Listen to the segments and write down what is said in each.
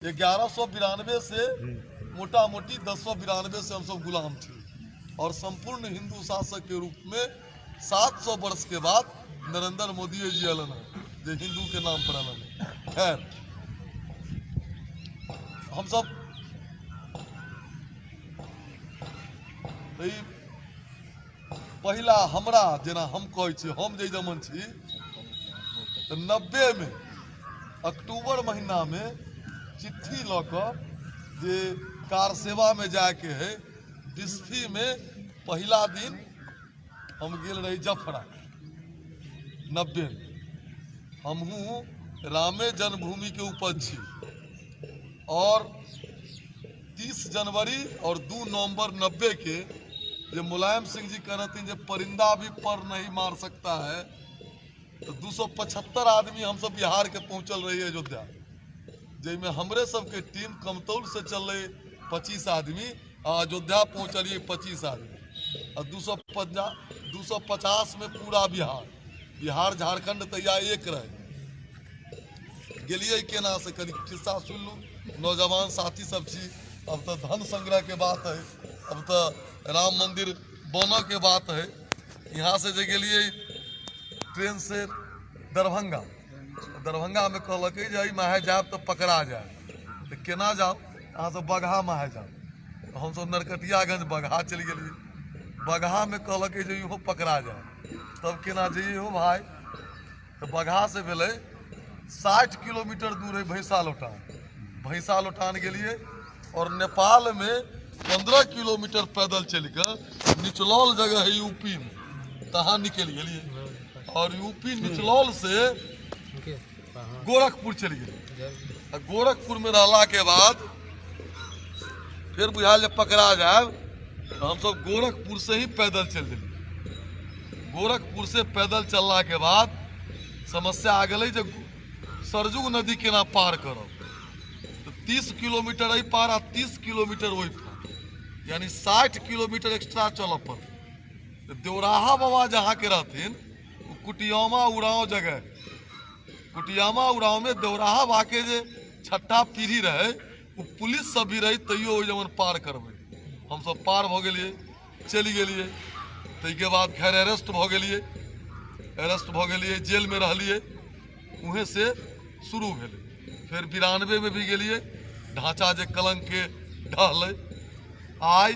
1192 से मोटा मोटी 1092 से हम सब गुलाम थे और संपूर्ण हिंदू शासक के रूप में 700 वर्ष के बाद नरेंद्र मोदी जी अलन जो हिंदू के नाम पर अलन। खैर हम सब पहला हमरा जेना हम कहे छी हम जे जमन छी तो 90 में अक्टूबर महीना में चिट्ठी लकर जे कार सेवा में जाके है बिस्फी में पहला दिन हम गेल रही जफरा 90 में। हमहू रामे जन्मभूमि के उपज छी और 30 जनवरी और 2 नवंबर 90 के जो मुलायम सिंह जी कहते हैं परिंदा भी पर नहीं मार सकता है, तो 275 आदमी हम सब बिहार के पहुंचल रही अयोध्या, जिसमें हमरे सबके टीम कमतौल से चल रही 25 आदमी और अयोध्या पहुंचलिए 25 आदमी और 250 में पूरा बिहार झारखंड तैयार एक रहे गेलिए केना से कभी किस्सा सुन लू। नौजवान साथी सब छी, अब तो धन संग्रह के बात है, अब तो राम मंदिर बनो के बात है। यहाँ से जे गेलिए ट्रेन से दरभंगा में कहल कि माहे जाए तो पकड़ा जाए, तो केना जाओ यहाँ से बगहा माहे जाओ, तो हम सब नरकटियागंज बगहा चल गए। बगहा में कहल कि जो इहो पकड़ा जाए, तब केना जाइए हो भाई, तो बगहा से भेले 60 किलोमीटर दूर है भैंसा लोटान गेलिए और नेपाल में 15 किलोमीटर पैदल चल कर निचलौल जगह है यूपी में, तहाँ निकल गए और यूपी निचलौल से गोरखपुर चल गए। गोरखपुर में रहला के बाद फिर बुझाल जब पकड़ा जाए तो हम सब गोरखपुर से ही पैदल चल दिए। गोरखपुर से पैदल चलला के बाद समस्या आ गई जब सरजू नदी केना पार करो, तो 30 किलोमीटर ही पार आ 30 किलोमीटर वही पार, यानी 60 किलोमीटर एक्स्ट्रा चल पड़। तो देवराहा बाबा जहाँ के रहथिन कुटियामा उड़ाव जगह, कुटियामा उड़ाव में देवराहा बाबा के जे छठा पीढ़ी रहे वो पुलिस सब भी रही, तैयो जमन पार करबे हम सब पार भ गेलिए चली गेलिए। तैके बाद खैर अरेस्ट भ गेलिए, जेल में रहलिए, उहे से शुरू भेले। फिर 92 में भी गेलिए, ढांचा जे कलंक के ढहल आय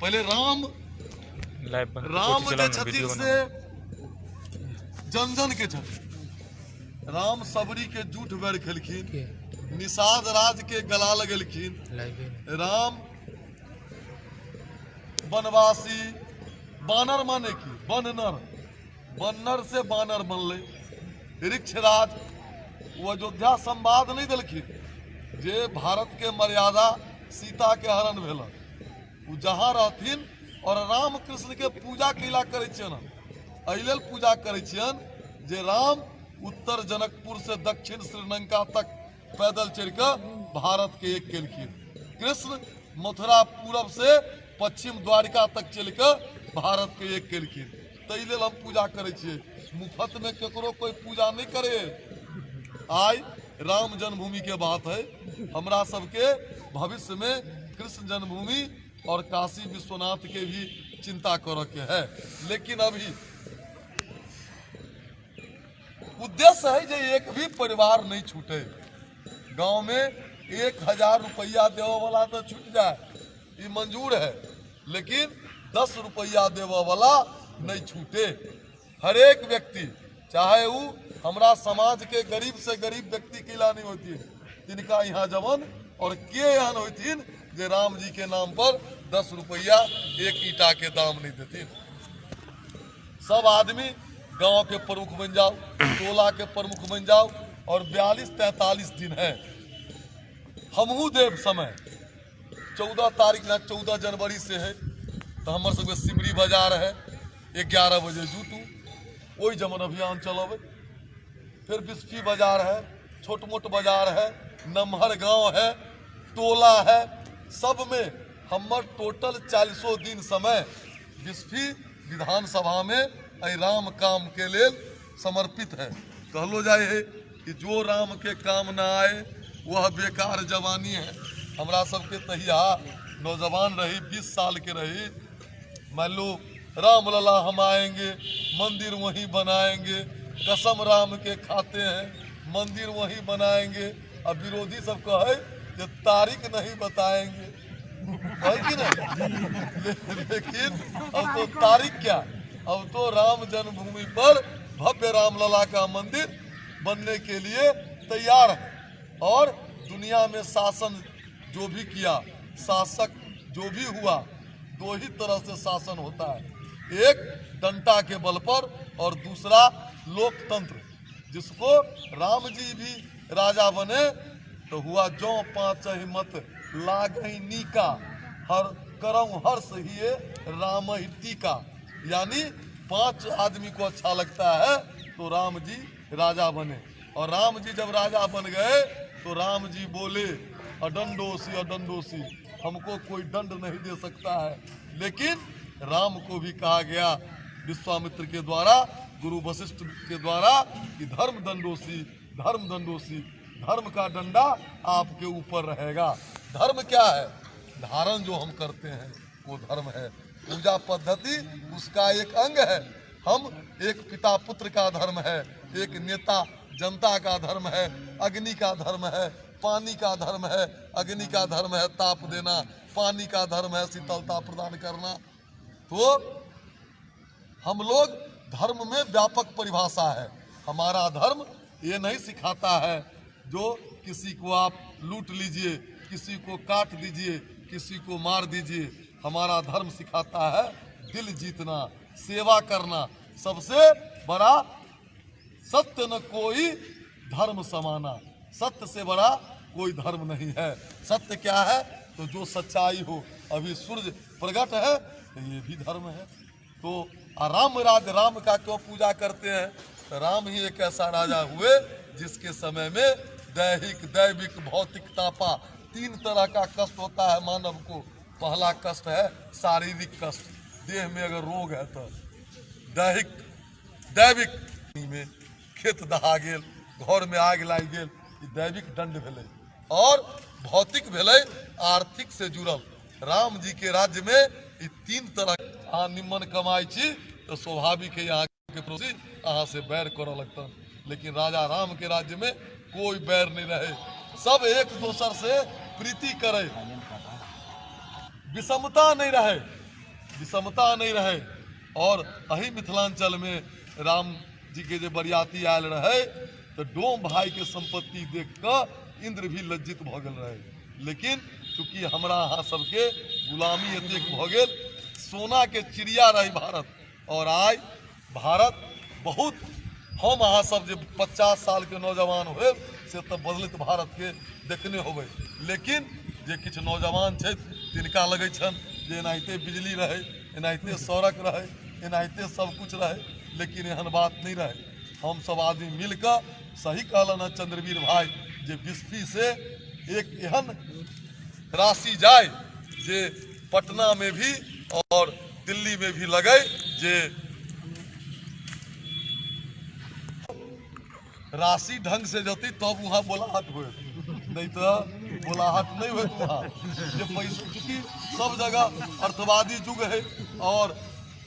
पहले राम जे छथिन से जन के छथिन। राम सबरी के जूठ बेर खेलखिन, निषाद राज के गला लगेलखिन। राम वनवासी बानर माने की बनर से बानर बनले। ऋक्षराज वो अयोध्या संवाद नहीं दिलखिन जे भारत के मर्यादा सीता के हरण भेल, वो जहाँ रहथिन और राम कृष्ण के पूजा कैला करे एहिलेल पूजा करे जे राम उत्तर जनकपुर से दक्षिण श्रीलंका तक पैदल चल कर भारत के एक केलखिन। कृष्ण मथुरा पूरब से पश्चिम द्वारिका तक चल कर भारत के एक केलखिन। तैलेल हम पूजा करे छिए, मुफ्त में केकरो कोई पूजा नहीं करे। आज राम जन्मभूमि के बात है, हमरा सबके भविष्य में कृष्ण जन्मभूमि और काशी विश्वनाथ के भी चिंता करे के है। लेकिन अभी उद्देश्य है जे एक भी परिवार नहीं छूटे। गांव में 1000 रुपया देवे वाला तो छूट जाए, ये मंजूर है, लेकिन 10 रुपया देवे वाला नहीं छूटे। हर एक व्यक्ति, चाहे वो हमरा समाज के गरीब से गरीब व्यक्ति की नहीं होती है, तिनका यहाँ जवन और के यहाँ होती जे राम जी के नाम पर 10 रुपया एक ईटा के दाम नहीं देती। सब आदमी गांव के प्रमुख बन जाओ, टोला के प्रमुख बन जाओ और 42-43 दिन है। हमहू देव समय 14 तारीख ना 14 जनवरी से है, तो हमारे सबके सिमरी बाजार है, 11 बजे जुटू वही जमन अभियान चलावे। फिर बिस्फी बाजार है, छोट मोट बाजार है, नमहर गांव है, टोला है, सब में हमर टोटल 40 दिन समय बिस्फी विधानसभा में राम काम के लेल समर्पित है। कहलो जाए है कि जो राम के काम ना आए वह बेकार जवानी है। हमरा सबके तहिया नौजवान रही, 20 साल के रही, मान लो राम लला हम आएंगे मंदिर वहीं बनाएंगे, कसम राम के खाते हैं मंदिर वहीं बनाएंगे। अब विरोधी सब कहे कि तारीख नहीं बताएंगे, है कि नहीं? लेकिन अब तो तारीख क्या, अब तो राम जन्मभूमि पर भव्य रामलला का मंदिर बनने के लिए तैयार है। और दुनिया में शासन जो भी किया, शासक जो भी हुआ, दो ही तरह से शासन होता है, एक डंडा के बल पर और दूसरा लोकतंत्र। जिसको राम जी भी राजा बने तो हुआ जो पाँच मत लागई नीका, हर करम हर्ष ही राम ही टीका। यानी 5 आदमी को अच्छा लगता है तो राम जी राजा बने। और राम जी जब राजा बन गए तो राम जी बोले अदंडोसी अदंडोसी, हमको कोई दंड नहीं दे सकता है। लेकिन राम को भी कहा गया विश्वामित्र के द्वारा, गुरु वशिष्ठ के द्वारा कि धर्म दंडोसी, धर्म दंडोसी, धर्म का डंडा आपके ऊपर रहेगा। धर्म क्या है? धारण जो हम करते हैं वो धर्म है। पूजा पद्धति उसका एक अंग है। हम एक पिता पुत्र का धर्म है, एक नेता जनता का धर्म है, अग्नि का धर्म है, पानी का धर्म है, अग्नि का धर्म है ताप देना, पानी का धर्म है शीतलता प्रदान करना। तो हम लोग धर्म में व्यापक परिभाषा है। हमारा धर्म ये नहीं सिखाता है जो किसी को आप लूट लीजिए, किसी को काट दीजिए, किसी को मार दीजिए। हमारा धर्म सिखाता है दिल जीतना, सेवा करना। सबसे बड़ा सत्य न कोई धर्म समाना, सत्य से बड़ा कोई धर्म नहीं है। सत्य क्या है? तो जो सच्चाई हो। अभी सूर्य प्रकट है तो ये भी धर्म है। तो राम राम का क्यों पूजा करते हैं? तो राम ही एक ऐसा राजा हुए जिसके समय में दैहिक दैविक भौतिक तापा 3 तरह का कष्ट होता है मानव को। पहला कष्ट है शारीरिक कष्ट, देह में अगर रोग है तो। दैविक में खेत दहा गेल, घर में आग लाग गेल, दैविक दंड भेलै। और भौतिक भेलै आर्थिक से जुड़ल। राम जी के राज्य में ये 3 तरह निम्न कमाई छी तो स्वाभाविक है यहाँ के पड़ोसी अहाँ से बैर करऽ लगता। लेकिन राजा राम के राज्य में कोई बैर नहीं रहे, सब एक दूसर से प्रीति करे, विषमता नहीं रहे, विषमता नहीं रहे। और अही मिथिलांचल में राम जी के जो बरियाती आयल रहे तो डोम भाई के संपत्ति देख कर इंद्र भी लज्जित भ गेल रहे। लेकिन चूंकि हमरा अहाँ सबके गुलामी एतेक भ गेल, सोना के चिड़िया रही भारत। और आज भारत बहुत, हम अहाँ सब जो 50 साल के नौजवान हुए से तो बदलित भारत के देखने होबे। लेकिन जे किछ नौजवान छे तिनका लगे छन जे एनाहिते बिजली रहे, एनाहिते सड़क रहे, एनाहिते सब कुछ रहे। लेकिन एहन बात नहीं रहे। हम सब आदमी मिलकर, सही कहलन चंद्रवीर भाई, जे बिस्फी से एक एहन राशि जाए जे पटना में भी और दिल्ली में भी लगे, जे राशि ढंग से जती तब वहाँ बोलाहट हुए, नहीं तो बोलाहट नहीं हुए वहाँ। जे पैसा, चूँकि सब जगह अर्थवादी युग है और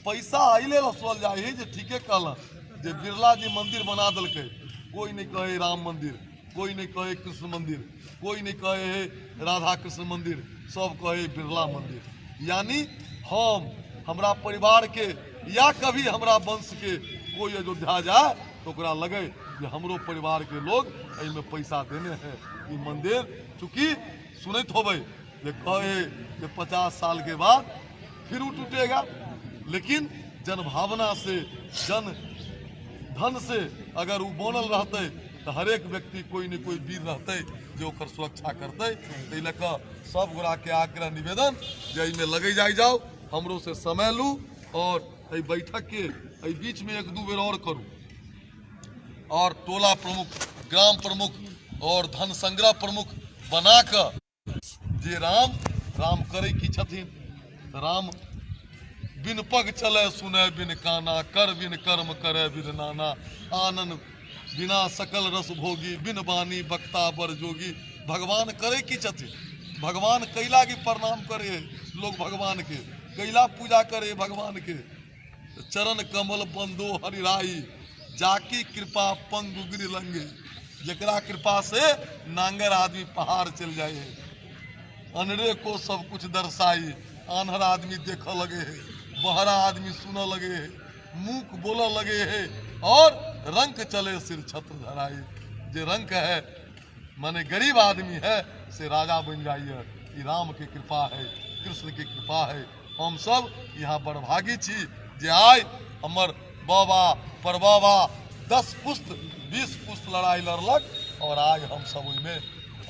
पैसा अइले रसवल जाए है। जे ठीके कहलन जे बिरला जी मंदिर बना दिलके, कोई नहीं कहे राम मंदिर, कोई नहीं कहे कृष्ण मंदिर, कोई नहीं कहे राधा कृष्ण मंदिर, सब कहे बिरला मंदिर। यानी हमरा परिवार के या कभी हमरा वंश के कोई अयोध्या जाए तो ओकरा लगे कि हमरो परिवार के लोग एहिमे पैसा देने हैं। ये मंदिर चूँकि सुनत होबे जे कहे कि 50 साल के बाद फिर वो टूटेगा। लेकिन जनभावना से, जन धन से अगर वो बनल रहते तो हरेक व्यक्ति कोई न कोई वीर रहते जो ओकर सुरक्षा करते। ताहि लऽ कऽ सब गोरा के आग्रह निवेदन जे एहिमे लगे जाओ, हमरो से समय लू और एहि बैठक के एहि बीच में 1-2 बेर और करूँ। और टोला प्रमुख, ग्राम प्रमुख और धन संग्रह प्रमुख बना कर जे राम करे की छथिन। राम बिन पग चले सुने बिन काना, कर बिन कर्म करे बिन नाना, आनंद बिना सकल रस भोगी, बिन बानी बक्ता बर जोगी। भगवान करे की छथिन, भगवान कैला की प्रणाम करे लोग भगवान के, कैला पूजा करे भगवान के। चरण कमल बंदो हरिराई, जाकी कृपा पंग गिर लंगे। जकरा कृपा से नांगर आदमी पहाड़ चल जाए, अनरे को सब कुछ दर्शाई। आन्हर आदमी देख लगे है, बहरा आदमी सुन लगे है, मूक बोल लगे है, और रंक चले सिर छत्र धराई। जे रंक है माने गरीब आदमी है से राजा बन जाइए। ये राम के कृपा है, कृष्ण की कृपा है। हम सब यहाँ बड़भागी छी जे आय हमर बाबा परबाबा 10 पुस्त 20 पुस्त लड़ाई लड़लक, और आज हम सब ओहिमे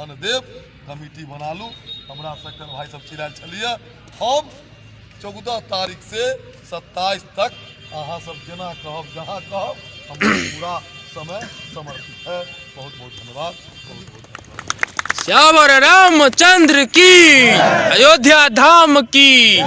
अनदेव कमिटी बना लू। हमरा शक्कर भाई सब चिरायल छलिए। हम 14 तारीख से 27 तक अहाँ सब जेना कहब जहाँ कहब, हमर पूरा समय समर्पित है। बहुत बहुत धन्यवाद, बहुत बहुत धन्यवाद। श्यावर रामचंद्र की, अयोध्या धाम की।